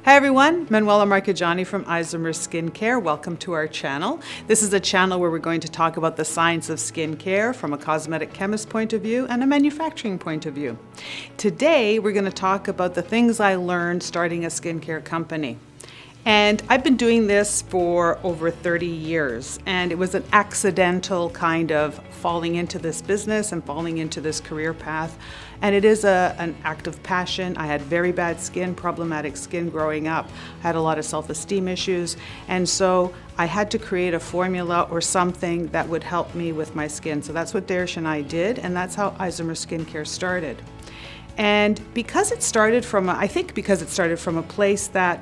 Hi everyone, Manuela Marcheggianni from Isomers Skincare. Welcome to our channel. This is a channel where we're going to talk about the science of skincare from a cosmetic chemist point of view and a manufacturing point of view. Today we're going to talk about the things I learned starting a skincare company. And I've been doing this for over 30 years, and it was an accidental kind of falling into this business and falling into this career path. And it is an act of passion. I had very bad skin, problematic skin growing up. I had a lot of self-esteem issues, and so I had to create a formula or something that would help me with my skin. So that's what Darish and I did, and that's how Isomers Skincare started. And because it started from a place that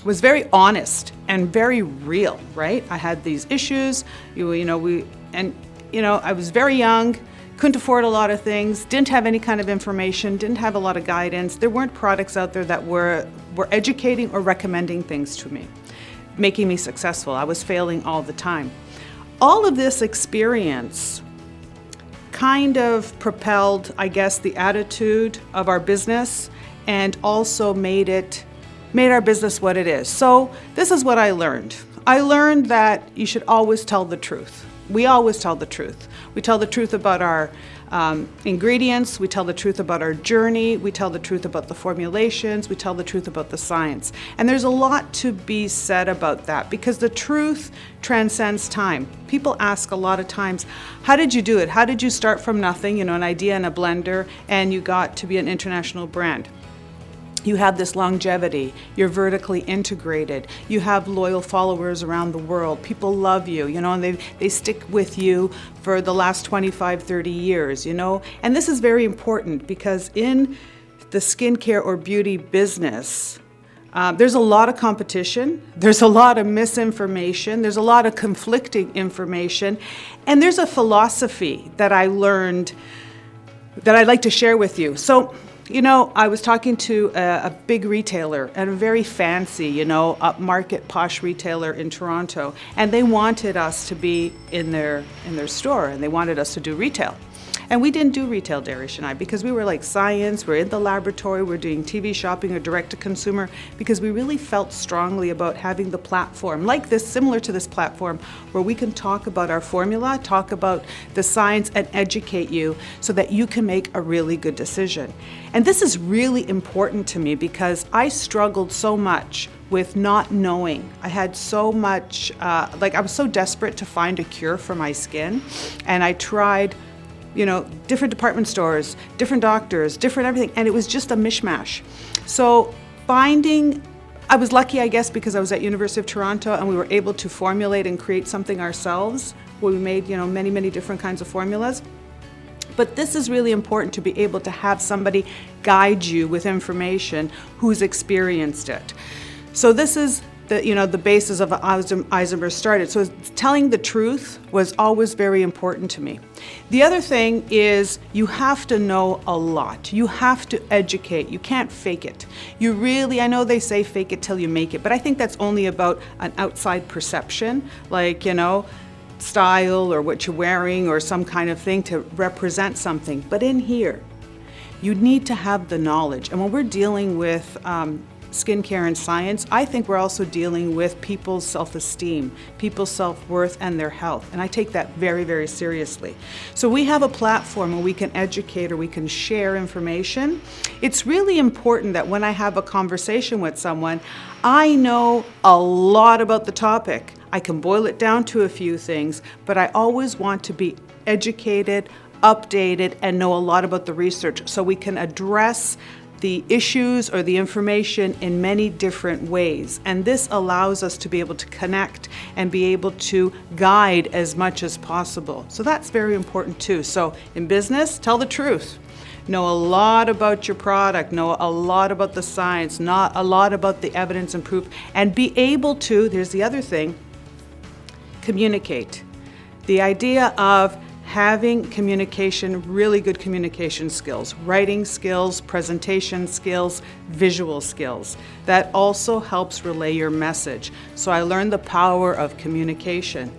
was very honest and very real, right? I had these issues, I was very young, couldn't afford a lot of things, didn't have any kind of information, didn't have a lot of guidance. There weren't products out there that were educating or recommending things to me, making me successful. I was failing all the time. All of this experience kind of propelled, I guess, the attitude of our business and also made our business what it is. So this is what I learned. I learned that you should always tell the truth. We always tell the truth. We tell the truth about our ingredients, we tell the truth about our journey, we tell the truth about the formulations, we tell the truth about the science. And there's a lot to be said about that because the truth transcends time. People ask a lot of times, how did you do it? How did you start from nothing, an idea in a blender, and you got to be an international brand? You have this longevity, you're vertically integrated, you have loyal followers around the world, people love you, and they stick with you for the last 25, 30 years, And this is very important because in the skincare or beauty business, there's a lot of competition, there's a lot of misinformation, there's a lot of conflicting information, and there's a philosophy that I learned that I'd like to share with you. So, I was talking to a big retailer and a very fancy, upmarket posh retailer in Toronto, and they wanted us to be in their store, and they wanted us to do retail. And we didn't do retail, Darish and I, because we were like science, we're in the laboratory, we're doing TV shopping or direct to consumer, because we really felt strongly about having the platform like this, similar to this platform, where we can talk about our formula, talk about the science and educate you so that you can make a really good decision. And this is really important to me because I struggled so much with not knowing. I had so much, I was so desperate to find a cure for my skin, and I tried different department stores, different doctors, different everything, and it was just a mishmash. So I was lucky, I guess, because I was at University of Toronto and we were able to formulate and create something ourselves where we made, many, many different kinds of formulas. But this is really important to be able to have somebody guide you with information who's experienced it. So this is the basis of Isomers started. So telling the truth was always very important to me. The other thing is you have to know a lot. You have to educate. You can't fake it. I know they say fake it till you make it, but I think that's only about an outside perception, style or what you're wearing or some kind of thing to represent something. But in here, you need to have the knowledge. And when we're dealing with skincare and science, I think we're also dealing with people's self-esteem, people's self-worth, and their health. And I take that very, very seriously. So we have a platform where we can educate or we can share information. It's really important that when I have a conversation with someone, I know a lot about the topic. I can boil it down to a few things, but I always want to be educated, updated, and know a lot about the research so we can address the issues or the information in many different ways. And this allows us to be able to connect and be able to guide as much as possible. So that's very important too. So in business, tell the truth. Know a lot about your product, know a lot about the science, not a lot about the evidence and proof, and be able to, there's the other thing, communicate. The idea of having communication, really good communication skills, writing skills, presentation skills, visual skills. That also helps relay your message. So I learned the power of communication.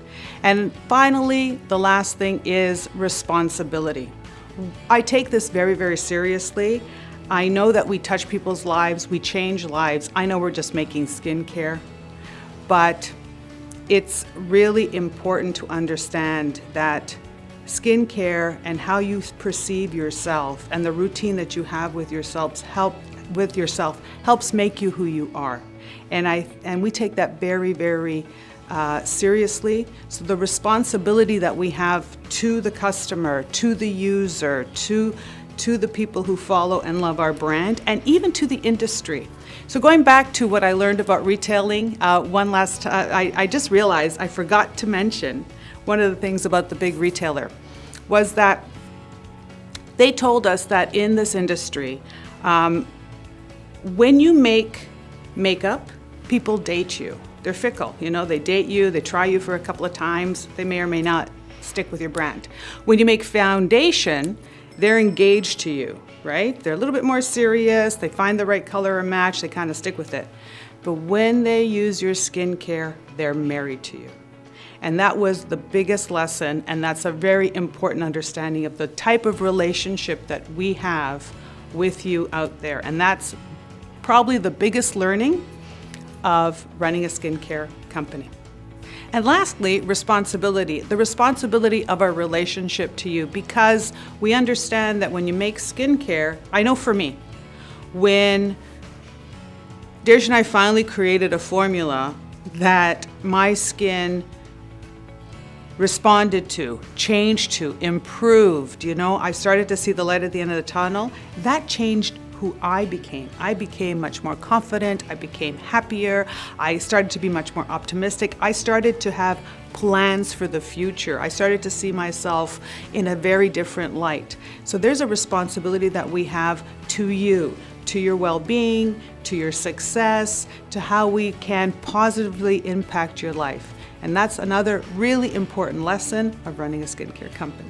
And finally, the last thing is responsibility. I take this very, very seriously. I know that we touch people's lives, we change lives. I know we're just making skincare, but it's really important to understand that skincare and how you perceive yourself and the routine that you have with yourself helps make you who you are. And we take that very, very seriously. So the responsibility that we have to the customer, to the user, to the people who follow and love our brand, and even to the industry. So going back to what I learned about retailing, one last time, I just realized I forgot to mention one of the things about the big retailer was that they told us that in this industry, when you make makeup, people date you. They're fickle, they date you, they try you for a couple of times, they may or may not stick with your brand. When you make foundation, they're engaged to you, right? They're a little bit more serious, they find the right color or match, they kind of stick with it. But when they use your skincare, they're married to you. And that was the biggest lesson, and that's a very important understanding of the type of relationship that we have with you out there. And that's probably the biggest learning of running a skincare company. And lastly, responsibility. The responsibility of our relationship to you, because we understand that when you make skincare, I know for me, when Deirdre and I finally created a formula that my skin responded to, changed to, improved, I started to see the light at the end of the tunnel. That changed who I became. I became much more confident, I became happier, I started to be much more optimistic, I started to have plans for the future. I started to see myself in a very different light. So there's a responsibility that we have to you, to your well-being, to your success, to how we can positively impact your life. And that's another really important lesson of running a skincare company.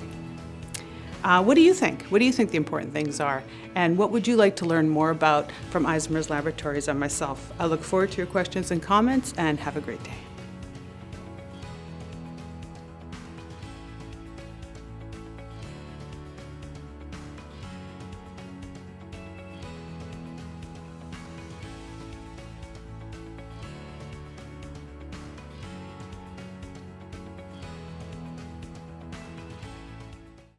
What do you think? What do you think the important things are? And what would you like to learn more about from Isomers Laboratories and myself? I look forward to your questions and comments, and have a great day.